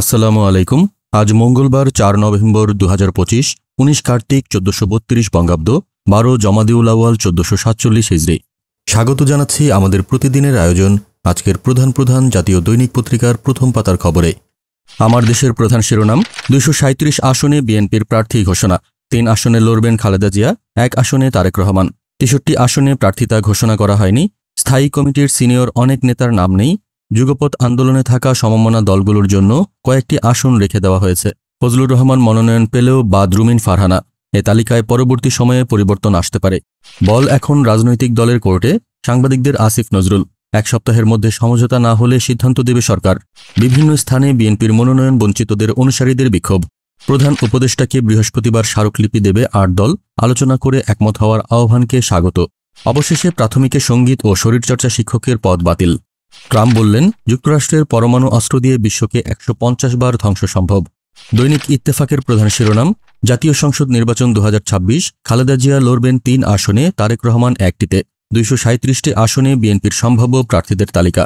আসসালামু আলাইকুম। আজ মঙ্গলবার ৪ নভেম্বর ২০২৫, ১৯ কার্তিক ১৪৩২ বঙ্গাব্দ, ১২ জমাদিউল আউয়াল ১৪৪৭ হিজরি। স্বাগত জানাচ্ছি আমাদের প্রতিদিনের আয়োজন আজকের প্রধান প্রধান জাতীয় দৈনিক পত্রিকার প্রথম পাতার খবরে। আমার দেশের প্রধান শিরোনাম, ২৩৭ আসনে বিএনপির প্রার্থী ঘোষণা। ৩ আসনে লড়বেন খালেদা জিয়া, ১ আসনে তারেক রহমান। ৬৩ আসনে প্রার্থিতা ঘোষণা করা হয়নি। স্থায়ী কমিটির সিনিয়র অনেক নেতার নাম নেই। যুগপৎ আন্দোলনে থাকা সমমনা দলগুলোর জন্য কয়েকটি আসন রেখে দেওয়া হয়েছে। ফজলুর রহমান মনোনয়ন পেলেও বাদ রুমিন ফারহানা। এ তালিকায় পরবর্তী সময়ে পরিবর্তন আসতে পারে। বল এখন রাজনৈতিক দলের কোর্টে, সাংবাদিকদের আসিফ নজরুল। ১ সপ্তাহের মধ্যে সমঝোতা না হলে সিদ্ধান্ত দেবে সরকার। বিভিন্ন স্থানে বিএনপির মনোনয়ন বঞ্চিতদের অনুসারীদের বিক্ষোভ। প্রধান উপদেষ্টাকে বৃহস্পতিবার স্মারকলিপি দেবে ৮ দল। আলোচনা করে একমত হওয়ার আহ্বানকে স্বাগত। অবশেষে প্রাথমিকে সঙ্গীত ও শরীরচর্চা শিক্ষকের পদ বাতিল। ট্রাম্প বললেন, যুক্তরাষ্ট্রের পরমাণু অস্ত্র দিয়ে বিশ্বকে ১৫০ বার ধ্বংস সম্ভব। দৈনিক ইত্তেফাকের প্রধান শিরোনাম, জাতীয় সংসদ নির্বাচন ২০২৬, খালেদা জিয়া লড়বেন ৩ আসনে, তারেক রহমান ১টিতে। ২৩৭টি আসনে বিএনপির সম্ভাব্য প্রার্থীদের তালিকা।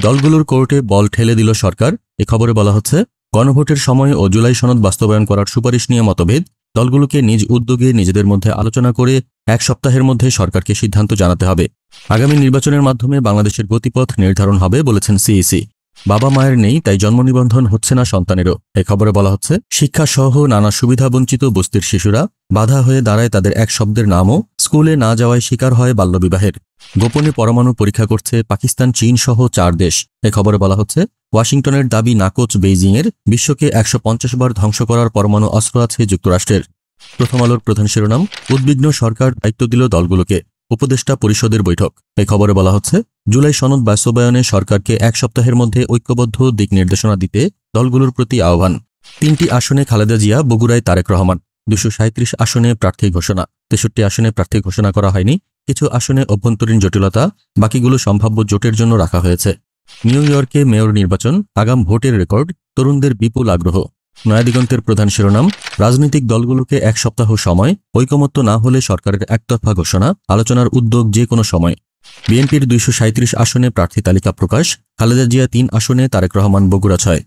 দলগুলোর কোর্টে বল ঠেলে দিল সরকার। এ খবরে বলা হচ্ছে, গণভোটের সময় ও জুলাই সনদ বাস্তবায়ন করার সুপারিশ নিয়ে মতভেদ। দলগুলোকে নিজ উদ্যোগে নিজেদের মধ্যে আলোচনা করে ১ সপ্তাহের মধ্যে সরকারকে সিদ্ধান্ত জানাতে হবে। আগামী নির্বাচনের মাধ্যমে বাংলাদেশের গতিপথ নির্ধারণ হবে বলেছেন সিইসি। বাবা মায়ের নেই, তাই জন্ম নিবন্ধন হচ্ছে না সন্তানেরও। এ খবরে বলা হচ্ছে, শিক্ষাসহ নানা সুবিধাবঞ্চিত বস্তির শিশুরা বাধা হয়ে দাঁড়ায় তাদের এক শব্দের নামও। স্কুলে না যাওয়ায় শিকার হয় বাল্যবিবাহের। গোপনে পরমাণু পরীক্ষা করছে পাকিস্তান, চীন সহ ৪ দেশ। এ খবরে বলা হচ্ছে, ওয়াশিংটনের দাবি নাকচ বেইজিংয়ের। বিশ্বকে ১৫০ বার ধ্বংস করার পরমাণু অস্ত্র আছে যুক্তরাষ্ট্রের। প্রথম আলোর প্রধান শিরোনাম, উদ্বিগ্ন সরকার, দায়িত্ব দিল দলগুলোকে। উপদেষ্টা পরিষদের বৈঠক। এই খবরে বলা হচ্ছে, জুলাই সনদ বাস্তবায়নে সরকারকে ১ সপ্তাহের মধ্যে ঐক্যবদ্ধ দিক নির্দেশনা দিতে দলগুলোর প্রতি আহ্বান। ৩টি আসনে খালেদা জিয়া, বগুড়ায় তারেক রহমান। ২৩৭ আসনে প্রার্থী ঘোষণা। ৬৩ আসনে প্রার্থী ঘোষণা করা হয়নি। কিছু আসনে অভ্যন্তরীণ জটিলতা, বাকিগুলো সম্ভাব্য জোটের জন্য রাখা হয়েছে। নিউ ইয়র্কে মেয়র নির্বাচন, আগাম ভোটের রেকর্ড, তরুণদের বিপুল আগ্রহ। নয়াদিগন্তের প্রধান শিরোনাম, রাজনৈতিক দলগুলোকে ১ সপ্তাহ সময়, ঐকমত্য না হলে সরকারের একতরফা ঘোষণা, আলোচনার উদ্যোগ যে কোনো সময়। বিএনপির ২৩৭ আসনে প্রার্থী তালিকা প্রকাশ। খালেদা জিয়া ৩ আসনে, তারেক রহমান বগুড়া ৬।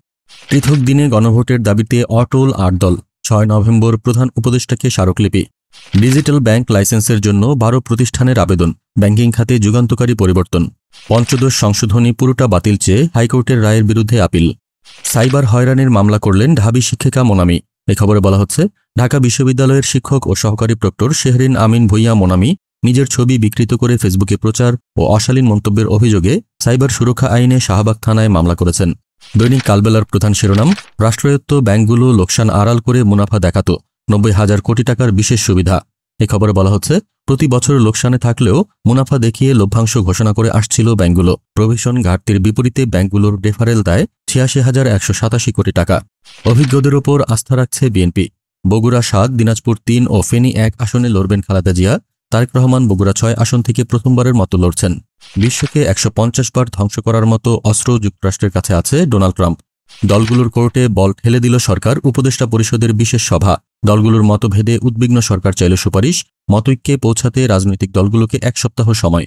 পৃথক দিনে গণভোটের দাবিতে অটল ৮ দল। ৬ নভেম্বর প্রধান উপদেষ্টাকে স্মারকলিপি। ডিজিটাল ব্যাংক লাইসেন্সের জন্য ১২ প্রতিষ্ঠানের আবেদন। ব্যাংকিং খাতে যুগান্তকারী পরিবর্তন। পঞ্চদশ সংশোধনী পুরোটা বাতিল চেয়ে হাইকোর্টের রায়ের বিরুদ্ধে আপিল। সাইবার হয়রানির মামলা করলেন ঢাবি শিক্ষিকা মোনামি। এ খবরে বলা হচ্ছে, ঢাকা বিশ্ববিদ্যালয়ের শিক্ষক ও সহকারী প্রক্টর শেহরিন আমিন ভুইয়া মোনামি নিজের ছবি বিকৃত করে ফেসবুকে প্রচার ও অশালীন মন্তব্যের অভিযোগে সাইবার সুরক্ষা আইনে শাহবাগ থানায় মামলা করেছেন। দৈনিক কালবেলার প্রধান শিরোনাম, রাষ্ট্রায়ত্ত ব্যাংকগুলো লোকসান আড়াল করে মুনাফা দেখাত। ৯০,০০০ কোটি টাকার বিশেষ সুবিধা। এ খবরে বলা হচ্ছে, প্রতি বছর লোকসানে থাকলেও মুনাফা দেখিয়ে লভ্যাংশ ঘোষণা করে আসছিল ব্যাংকগুলো। প্রভিশন ঘাটতির বিপরীতে ব্যাংকগুলোর ডেফারেল দেয় ৮৬,১৮৭ কোটি টাকা। অভিজ্ঞদের ওপর আস্থা রাখছে বিএনপি। বগুড়া ৭, দিনাজপুর ৩ ও ফেনী ১ আসনে লড়বেন খালেদা জিয়া। তারেক রহমান বগুড়া ৬ আসন থেকে প্রথমবারের মতো লড়ছেন। বিশ্বকে ১৫০ বার ধ্বংস করার মতো অস্ত্র যুক্তরাষ্ট্রের কাছে আছে ডোনাল্ড ট্রাম্প। দলগুলোর কোর্টে বল ঠেলে দিল সরকার। উপদেষ্টা পরিষদের বিশেষ সভা। দলগুলোর মতভেদে উদ্বিগ্ন সরকার চাইল সুপারিশ। মতৈক্যে পৌঁছাতে রাজনৈতিক দলগুলোকে ১ সপ্তাহ সময়।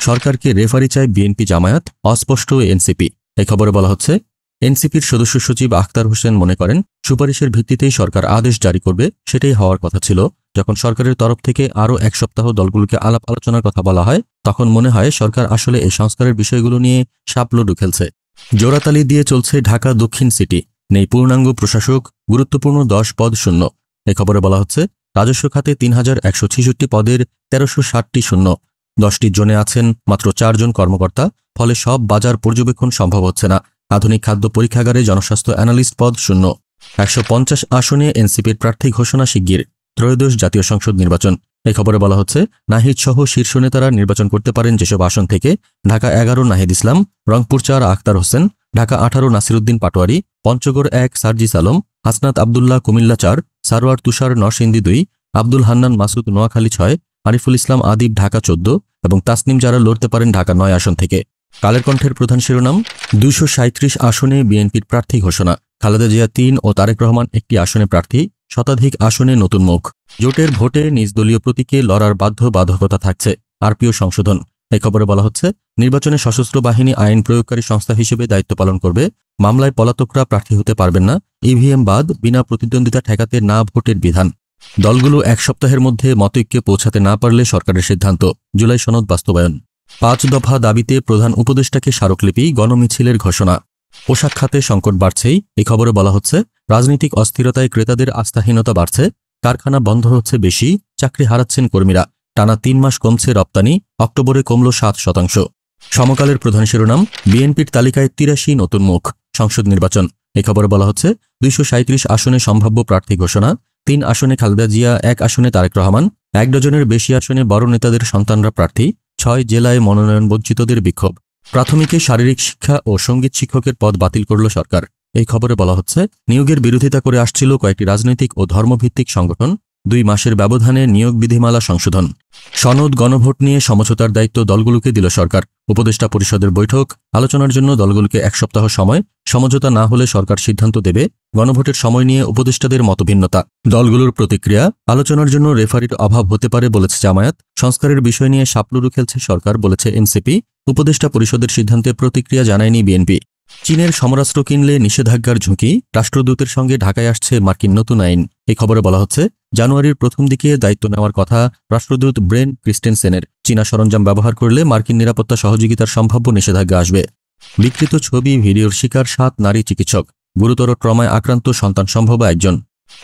সরকারকে রেফারি চায় বিএনপি জামায়াত, অস্পষ্ট এনসিপি। এই খবরে বলা হচ্ছে, এনসিপির সদস্য সচিব আখতার হোসেন মনে করেন, সুপারিশের ভিত্তিতেই সরকার আদেশ জারি করবে। সেটাই হওয়ার কথা ছিল। যখন সরকারের তরফ থেকে আরও ১ সপ্তাহ দলগুলোকে আলাপ আলোচনার কথা বলা হয়, তখন মনে হয় সরকার আসলে এই সংস্কারের বিষয়গুলো নিয়ে শাপলুডু খেলছে। জোড়াতালি দিয়ে চলছে ঢাকা দক্ষিণ সিটি। নেই পূর্ণাঙ্গ প্রশাসক, গুরুত্বপূর্ণ ১০ পদ শূন্য। এ খবরে বলা হচ্ছে, রাজস্ব খাতে ৩,১৬৬ পদের ১৩৬০টি শূন্য। 10টি জোনে আছেন মাত্র ৪ জন কর্মকর্তা। ফলে সব বাজার পর্যবেক্ষণ সম্ভব হচ্ছে না। আধুনিক খাদ্য পরীক্ষাগারে জনস্বাস্থ্য অ্যানালিস্ট পদ শূন্য। ১৫০ আসনে এনসিপির প্রার্থী ঘোষণা শিগগির। ত্রয়োদশ জাতীয় সংসদ নির্বাচন। এই খবরে বলা হচ্ছে, নাহিদ সহ শীর্ষ নেতারা নির্বাচন করতে পারেন যেসব আসন থেকে: ঢাকা ১১ নাহিদ ইসলাম, রংপুর ৪ আখতার হোসেন, ঢাকা ১৮ নাসিরুদ্দিন পাটোয়ারি, পঞ্চগড় ১ সার্জিস আলম, হাসনাত আবদুল্লাহ কুমিল্লা ৪, সারোয়ার তুষার নরসিংদী ২, আব্দুল হান্নান মাসুদ নোয়াখালী ৬, আরিফুল ইসলাম আদিব ঢাকা ১৪ এবং তাসনিম যারা লড়তে পারেন ঢাকা ৯ আসন থেকে। কালের কণ্ঠের প্রধান শিরোনাম, ২৩৭ আসনে বিএনপির প্রার্থী ঘোষণা। খালেদা জিয়া ৩ ও তারেক রহমান ১টি আসনে প্রার্থী। শতাধিক আসনে নতুন মুখ। জোটের ভোটে নিজ দলীয় প্রতীকে লড়ার বাধ্যবাধকতা থাকছে। আরপিও সংশোধন। এই খবরে বলা হচ্ছে, নির্বাচনে সশস্ত্র বাহিনী আইন প্রয়োগকারী সংস্থা হিসেবে দায়িত্ব পালন করবে। মামলায় পলাতকরা প্রার্থী হতে পারবেন না। ইভিএম বাদ, বিনা প্রতিদ্বন্দ্বিতা ঠেকাতে না ভোটের বিধান। দলগুলো 1 সপ্তাহের মধ্যে মতৈক্যে পৌঁছাতে না পারলে সরকারের সিদ্ধান্ত। জুলাই সনদ বাস্তবায়ন। 5 দফা দাবিতে প্রধান উপদেষ্টাকে স্মারকলিপি, গণমিছিলের ঘোষণা। পোশাক খাতে সংকট বাড়ছেই। এই খবরে বলা হচ্ছে, রাজনৈতিক অস্থিরতায় ক্রেতাদের আস্থাহীনতা বাড়ছে। কারখানা বন্ধ হচ্ছে বেশি, চাকরি হারাচ্ছেন কর্মীরা। টানা 3 মাস কমছে রপ্তানি, অক্টোবরে কমল 7%। সমকালের প্রধান শিরোনাম, বিএনপির তালিকায় 83 নতুন মুখ। সংসদ নির্বাচন। এই খবরে বলা হচ্ছে, 237 আসনে সম্ভাব্য প্রার্থী ঘোষণা। 3 আসনে খালেদা জিয়া, 1 আসনে তারেক রহমান। 1 ডজনের বেশি আসনে বড় নেতাদের সন্তানরা প্রার্থী। 6 জেলায় মনোনয়ন বঞ্চিতদের বিক্ষোভ। প্রাথমিকে শারীরিক শিক্ষা ও সঙ্গীত শিক্ষকের পদ বাতিল করল সরকার। এই খবরে বলা হচ্ছে, নিয়োগের বিরোধিতা করে আসছিল কয়েকটি রাজনৈতিক ও ধর্মভিত্তিক সংগঠন। 2 মাসের ব্যবধানে নিয়োগ বিধিমালা সংশোধন। সনদ গণভোট নিয়ে সমঝোতার দায়িত্ব দলগুলোকে দিল সরকার। উপদেষ্টা পরিষদের বৈঠক। আলোচনার জন্য দলগুলোকে 1 সপ্তাহ সময়। সমঝোতা না হলে সরকার সিদ্ধান্ত দেবে। গণভোটের সময় নিয়ে উপদেষ্টাদের মতভিন্নতা। দলগুলোর প্রতিক্রিয়া। আলোচনার জন্য রেফারির অভাব হতে পারে বলেছে জামায়াত। সংস্কারের বিষয় নিয়ে সাপলুরু খেলছে সরকার বলেছে এনসিপি। উপদেষ্টা পরিষদের সিদ্ধান্তে প্রতিক্রিয়া জানায়নি বিএনপি। চীনের সমরাস্ত্র কিনলে নিষেধাজ্ঞার ঝুঁকি। রাষ্ট্রদূতের সঙ্গে ঢাকায় আসছে মার্কিন নতুন আইন। এই খবরে বলা হচ্ছে, জানুয়ারির প্রথম দিকে দায়িত্ব নেওয়ার কথা রাষ্ট্রদূত ব্রেন ক্রিস্টেনসেনের। চীনা সরঞ্জাম ব্যবহার করলে মার্কিন নিরাপত্তা সহযোগিতার সম্ভাব্য নিষেধাজ্ঞা আসবে। বিকৃত ছবি, ভিডিওর শিকার 7 নারী চিকিৎসক। গুরুতর ট্রমায় আক্রান্ত সন্তান সম্ভব 1 জন।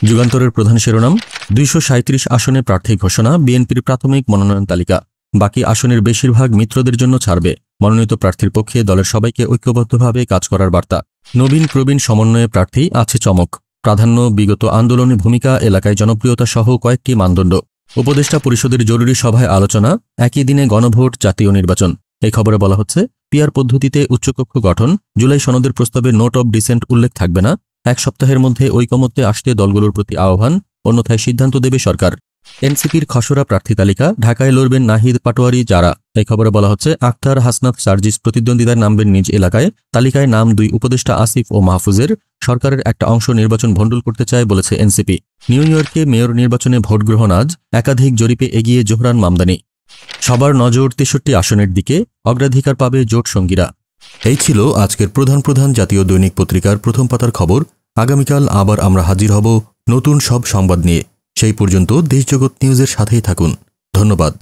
যুগান্তরের প্রধান শিরোনাম, 237 আসনে প্রার্থী ঘোষণা। বিএনপির প্রাথমিক মনোনয়ন তালিকা। বাকি আসনের বেশিরভাগ মিত্রদের জন্য ছাড়বে। মনোনীত প্রার্থীর পক্ষে দলের সবাইকে ঐক্যবদ্ধভাবে কাজ করার বার্তা। নবীন প্রবীণ সমন্বয়ে প্রার্থী, আছে চমক। প্রাধান্য, বিগত আন্দোলনে ভূমিকা, এলাকায় জনপ্রিয়তা সহ কয়েকটি মানদণ্ড। উপদেষ্টা পরিষদের জরুরি সভায় আলোচনা। একই দিনে গণভোট, জাতীয় নির্বাচন। এই খবরে বলা হচ্ছে, পিআর পদ্ধতিতে উচ্চকক্ষ গঠন। জুলাই সনদের প্রস্তাবে নোট অব ডিসেন্ট উল্লেখ থাকবে না। 1 সপ্তাহের মধ্যে ঐকমত্যে আসতে দলগুলোর প্রতি আহ্বান। অন্যথায় সিদ্ধান্ত দেবে সরকার। এনসিপির খসড়া প্রার্থী তালিকা। ঢাকায় লড়বেন নাহিদ পাটোয়ারি, যারা। এই খবরে বলা হচ্ছে, আখতার, হাসনাত, সার্জিস প্রতিদ্বন্দ্বিতায় নামবেন নিজ এলাকায়। তালিকায় নাম 2 উপদেষ্টা আসিফ ও মাহফুজের। সরকারের একটা অংশ নির্বাচন ভণ্ডুল করতে চায় বলেছে এনসিপি। নিউ ইয়র্কে মেয়র নির্বাচনে ভোট গ্রহণ আজ। একাধিক জরিপে এগিয়ে জোহরান মামদানি। সবার নজর 63 আসনের দিকে। অগ্রাধিকার পাবে জোট সঙ্গীরা। এই ছিল আজকের প্রধান জাতীয় দৈনিক পত্রিকার প্রথম পাতার খবর। আগামীকাল আবার আমরা হাজির হব নতুন সব সংবাদ নিয়ে। সেই পর্যন্ত দেশজগৎ নিউজের সাথেই থাকুন। ধন্যবাদ।